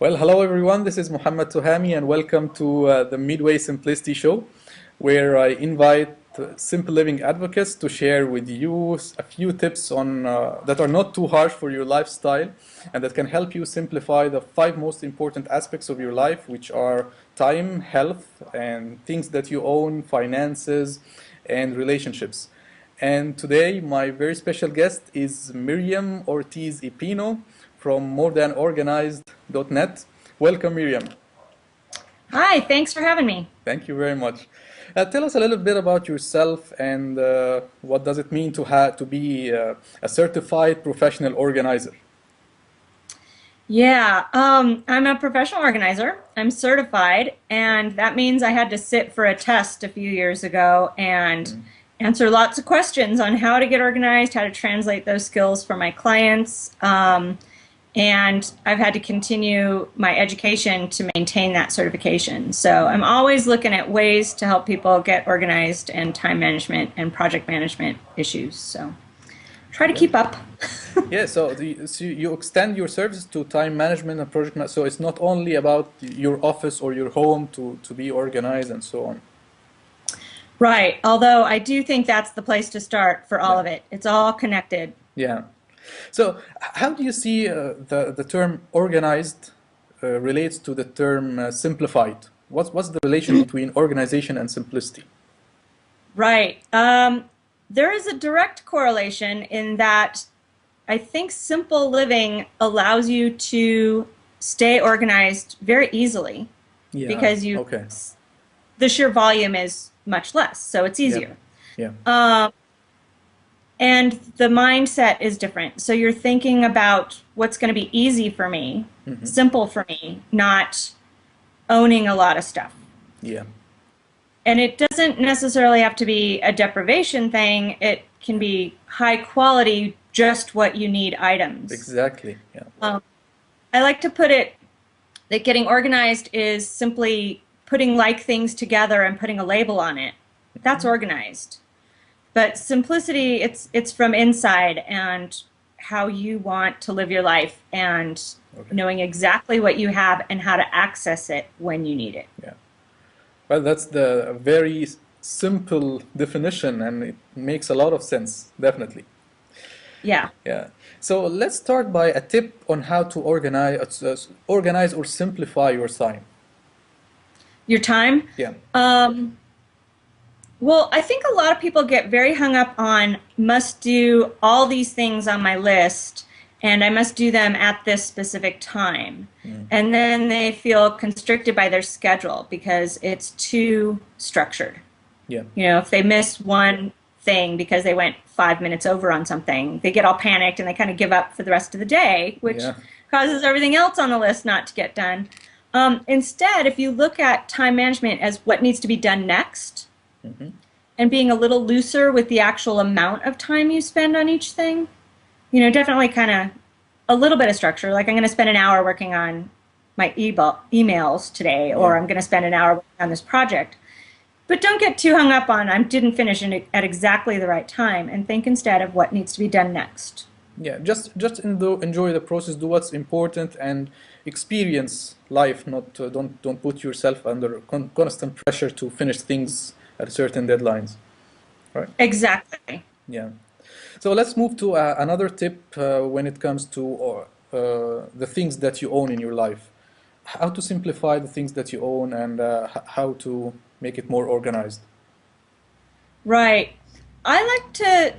Well, hello everyone. This is Muhammad Tuhami, and welcome to the Midway Simplicity Show, where I invite simple living advocates to share with you a few tips on that are not too harsh for your lifestyle and that can help you simplify the 5 most important aspects of your life, which are time, health, and things that you own, finances, and relationships. And today, my very special guest is Miriam Ortiz Pino from morethanorganized.net. Welcome, Miriam. Hi, thanks for having me. Thank you very much. Tell us a little bit about yourself and what does it mean to be a certified professional organizer? Yeah, I'm a professional organizer. I'm certified, and that means I had to sit for a test a few years ago and answer lots of questions on how to get organized, how to translate those skills for my clients. And I've had to continue my education to maintain that certification. So I'm always looking at ways to help people get organized and time management and project management issues. So try to keep up. Yeah, so you extend your service to time management and project management. So it's not only about your office or your home to be organized and so on. Right, although I do think that's the place to start for all of it. It's all connected. Yeah. So how do you see the term organized relates to the term simplified? What's the relation between organization and simplicity? Right. There is a direct correlation in that I think simple living allows you to stay organized very easily because the sheer volume is much less, so it's easier. Yeah. And the mindset is different. So you're thinking about what's going to be easy for me, simple for me, not owning a lot of stuff. Yeah. And it doesn't necessarily have to be a deprivation thing. It can be high quality, just what you need items. Exactly. Yeah. I like to put it that getting organized is simply putting like things together and putting a label on it. That's organized. But simplicity, it's from inside and how you want to live your life and knowing exactly what you have and how to access it when you need it. Yeah. Well, that's the very simple definition, and it makes a lot of sense, definitely. Yeah. Yeah. So let's start by a tip on how to organize or simplify your time. Your time? Yeah. Well, I think a lot of people get very hung up on must do all these things on my list and I must do them at this specific time. And then they feel constricted by their schedule because it's too structured. Yeah. You know, if they miss one thing because they went 5 minutes over on something, they get all panicked and they kind of give up for the rest of the day, which causes everything else on the list not to get done. Instead, if you look at time management as what needs to be done next, and being a little looser with the actual amount of time you spend on each thing, you know, definitely kind of a little bit of structure. Like I'm going to spend an hour working on my emails today, or I'm going to spend an hour working on this project. But don't get too hung up on I didn't finish at exactly the right time, and think instead of what needs to be done next. Yeah, just enjoy the process, do what's important, and experience life. Not don't put yourself under constant pressure to finish things at certain deadlines, right? Exactly. Yeah. So let's move to another tip when it comes to the things that you own in your life. How to simplify the things that you own and how to make it more organized. Right. I like to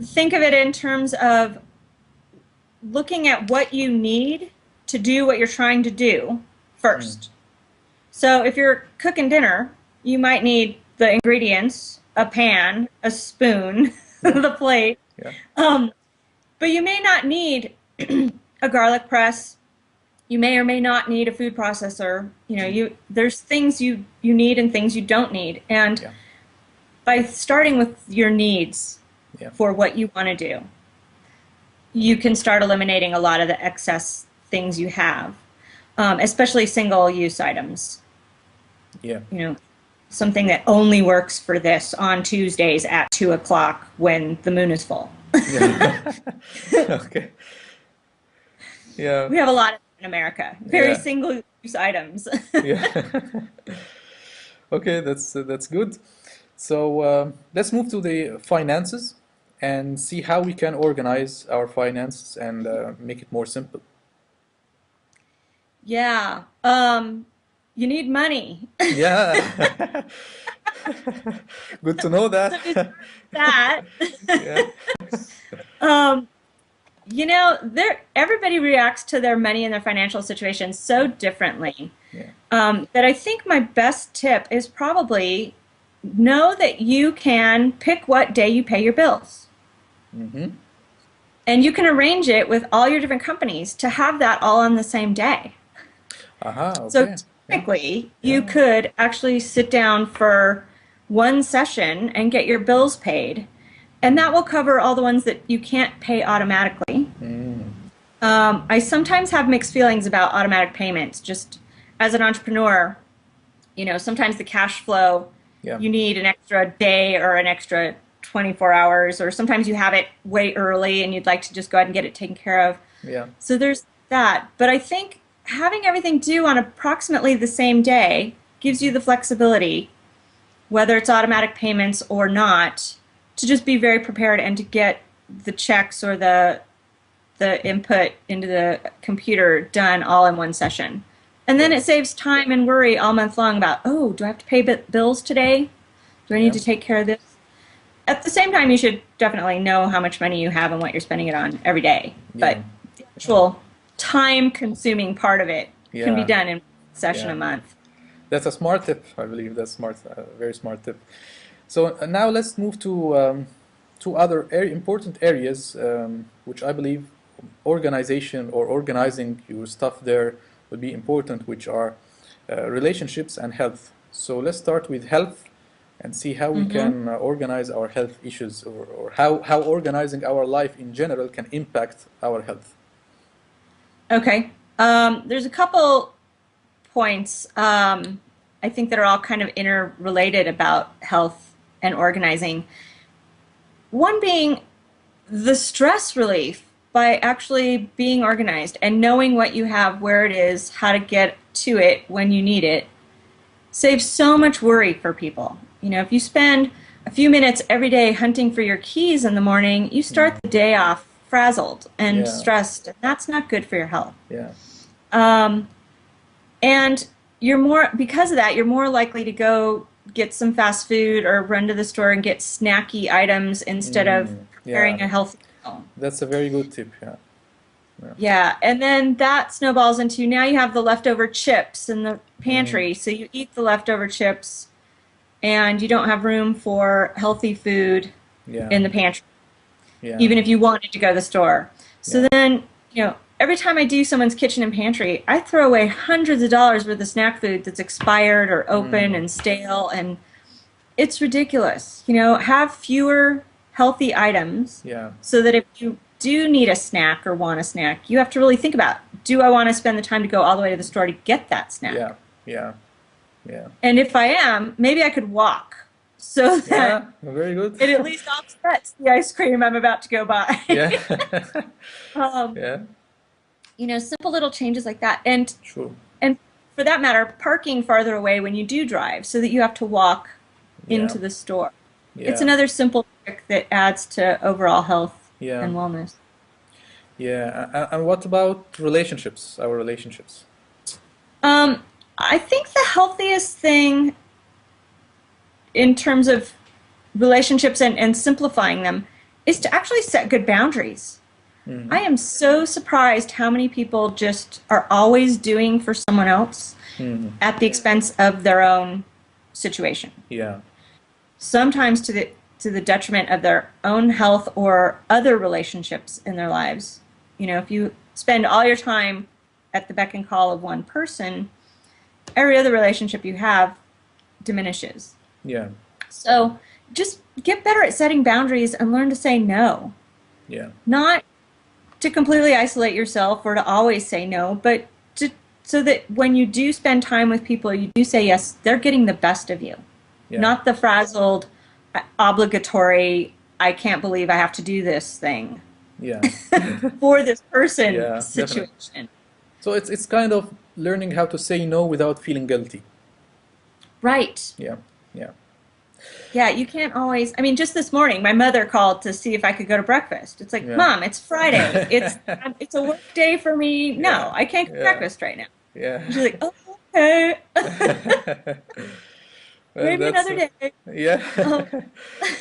think of it in terms of looking at what you need to do what you're trying to do first. So if you're cooking dinner, you might need the ingredients, a pan, a spoon, the plate. Yeah. But you may not need a garlic press. You may or may not need a food processor. You know, there's things you need and things you don't need. And by starting with your needs for what you want to do, you can start eliminating a lot of the excess things you have, especially single-use items. Yeah. You know, something that only works for this on Tuesdays at 2 o'clock when the moon is full. Yeah. Okay. Yeah. We have a lot of in America. Very Yeah. single-use items. Yeah. Okay, that's good. So let's move to the finances and see how we can organize our finances and make it more simple. Yeah. You need money. Yeah. Good to know So that. to start with that, Yeah. um, everybody reacts to their money and their financial situation so differently. Yeah. That I think my best tip is probably know that you can pick what day you pay your bills. Mm-hmm. And you can arrange it with all your different companies to have that all on the same day. Aha, So okay. Yeah. technically, you Yeah. could actually sit down for one session and get your bills paid. And that will cover all the ones that you can't pay automatically. Mm. I sometimes have mixed feelings about automatic payments. Just as an entrepreneur, sometimes the cash flow, Yeah. you need an extra day or an extra 24 hours, or sometimes you have it way early and you'd like to just go ahead and get it taken care of. Yeah. So there's that. But I think having everything due on approximately the same day gives you the flexibility, whether it's automatic payments or not, to just be very prepared and to get the checks or the input into the computer done all in one session. And then Yeah. it saves time and worry all month long about, oh, do I have to pay bills today? Do I need Yeah. to take care of this? At the same time, you should definitely know how much money you have and what you're spending it on every day. But Yeah. the actual time-consuming part of it can be Yeah. done in one session Yeah. a month. That's a smart tip. I believe that's smart, very smart tip. So now let's move to two other important areas, which I believe organization or organizing your stuff there would be important, which are relationships and health. So let's start with health and see how we Mm-hmm. can organize our health issues, or how organizing our life in general can impact our health. Okay. There's a couple points I think that are all kind of interrelated about health and organizing. One being the stress relief by actually being organized and knowing what you have, where it is, how to get to it when you need it, saves so much worry for people. If you spend a few minutes every day hunting for your keys in the morning, you start the day off frazzled and Yeah. stressed, and that's not good for your health. Yeah. And because of that, you're more likely to go get some fast food or run to the store and get snacky items instead of preparing Yeah. a healthy meal. That's a very good tip. Yeah. Yeah, and then that snowballs into now you have the leftover chips in the pantry, so you eat the leftover chips and you don't have room for healthy food Yeah. in the pantry, Yeah. even if you wanted to go to the store. So Yeah. then, every time I do someone's kitchen and pantry, I throw away hundreds of dollars worth of snack food that's expired or open and stale, and it's ridiculous. Have fewer healthy items Yeah. so that if you do need a snack or want a snack, you have to really think about, do I want to spend the time to go all the way to the store to get that snack? Yeah. Yeah. Yeah. And if I am, maybe I could walk so that Yeah. Very good. it at least offsets the ice cream I'm about to go buy. Yeah. um, Yeah. Simple little changes like that. And True. for that matter, parking farther away when you do drive so that you have to walk into the store. Yeah. It's another simple trick that adds to overall health Yeah. and wellness. Yeah. And what about relationships? Our relationships. I think the healthiest thing in terms of relationships and simplifying them is to actually set good boundaries. Mhm. I am so surprised how many people just are always doing for someone else Mhm. at the expense of their own situation. Yeah. Sometimes to the detriment of their own health or other relationships in their lives. If you spend all your time at the beck and call of one person, every other relationship you have diminishes. Yeah. So just get better at setting boundaries and learn to say no. Yeah. Not to completely isolate yourself or to always say no, but so that when you do spend time with people, you do say yes, they're getting the best of you. Yeah. Not the frazzled, obligatory, I can't believe I have to do this thing Yeah. for this person Yeah, situation. So it's kind of learning how to say no without feeling guilty. Right. Yeah, yeah. Yeah, you can't always. I mean, just this morning, my mother called to see if I could go to breakfast. It's like, Yeah. Mom, it's Friday. It's a work day for me. No, Yeah, I can't go to yeah, breakfast right now. yeah. And she's like, oh, okay. Well, Maybe that's another day. yeah, Um,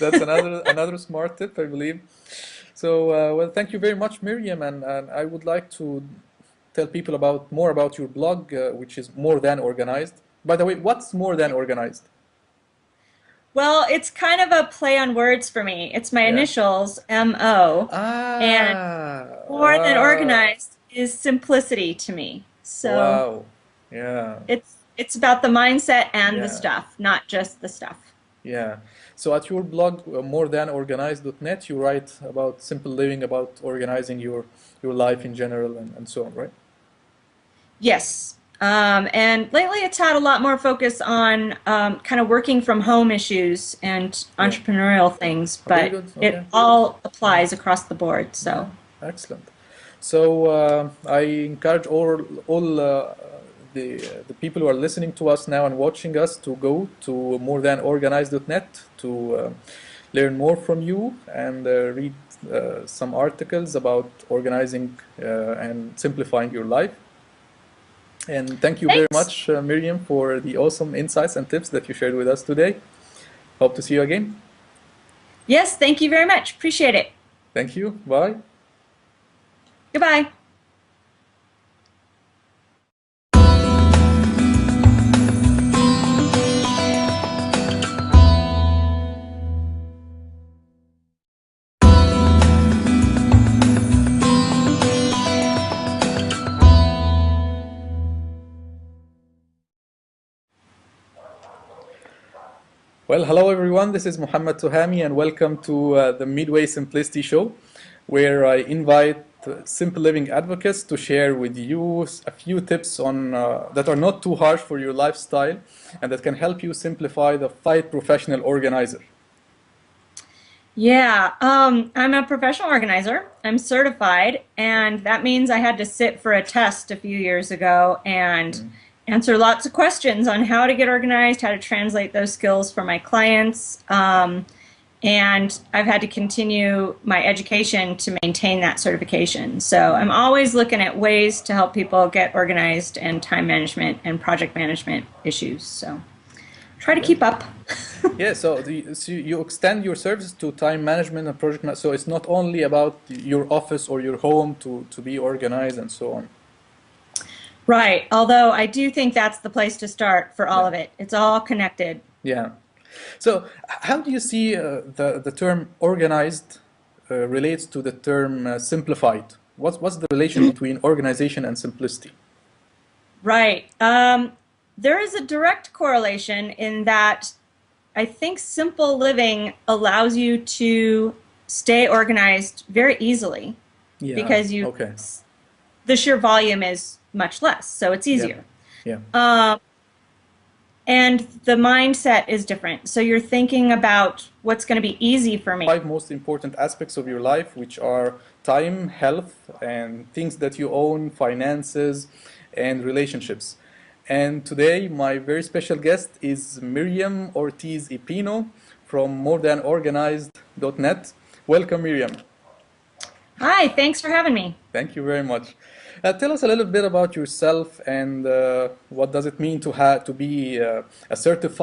that's another smart tip, I believe. So, well, thank you very much, Miriam, and I would like to tell people more about your blog, which is More Than Organized. By the way, what's More Than Organized? well, it's kind of a play on words for me. It's my Yeah. initials, M-O, and Ah, more than organized is simplicity to me. So wow. Yeah, it's about the mindset and the yeah, stuff, not just the stuff. yeah. So at your blog, morethanorganized.net, you write about simple living, about organizing your life in general, and so on, right? Yes. And lately it's had a lot more focus on kind of working from home issues and Yeah. entrepreneurial things, Oh, very but good. it Okay. all applies across the board. So, Excellent. So I encourage all the people who are listening to us now and watching us to go to morethanorganized.net to learn more from you and read some articles about organizing and simplifying your life. And thank you very thanks. much, Miriam, for the awesome insights and tips that you shared with us today. Hope to see you again. Yes, thank you very much. Appreciate it. Thank you. Bye. Goodbye. Well, hello everyone. This is Muhammad Tuhami, and welcome to the Midway Simplicity Show, where I invite simple living advocates to share with you a few tips on that are not too harsh for your lifestyle and that can help you simplify the fight professional organizer. Yeah, I'm a professional organizer. I'm certified, and that means I had to sit for a test a few years ago and answer lots of questions on how to get organized, how to translate those skills for my clients, and I've had to continue my education to maintain that certification. So I'm always looking at ways to help people get organized and time management and project management issues. So try to Okay. keep up. Yeah, so you extend your service to time management and project management. So it's not only about your office or your home to be organized and so on. Right. Although I do think that's the place to start for all Yeah. of it. It's all connected. Yeah. So how do you see the term organized relates to the term simplified? What's the relation between organization and simplicity? Right. There is a direct correlation in that I think simple living allows you to stay organized very easily Yeah. because Okay. the sheer volume is much less, so it's Yeah. easier. Yeah. And the mindset is different. So you're thinking about what's going to be easy for me. 5 most important aspects of your life, which are time, health, and things that you own, finances, and relationships. And today, my very special guest is Miriam Ortiz Pino from morethanorganized.net. Welcome, Miriam. Hi, thanks for having me. Thank you very much. Tell us a little bit about yourself and what does it mean to be a certified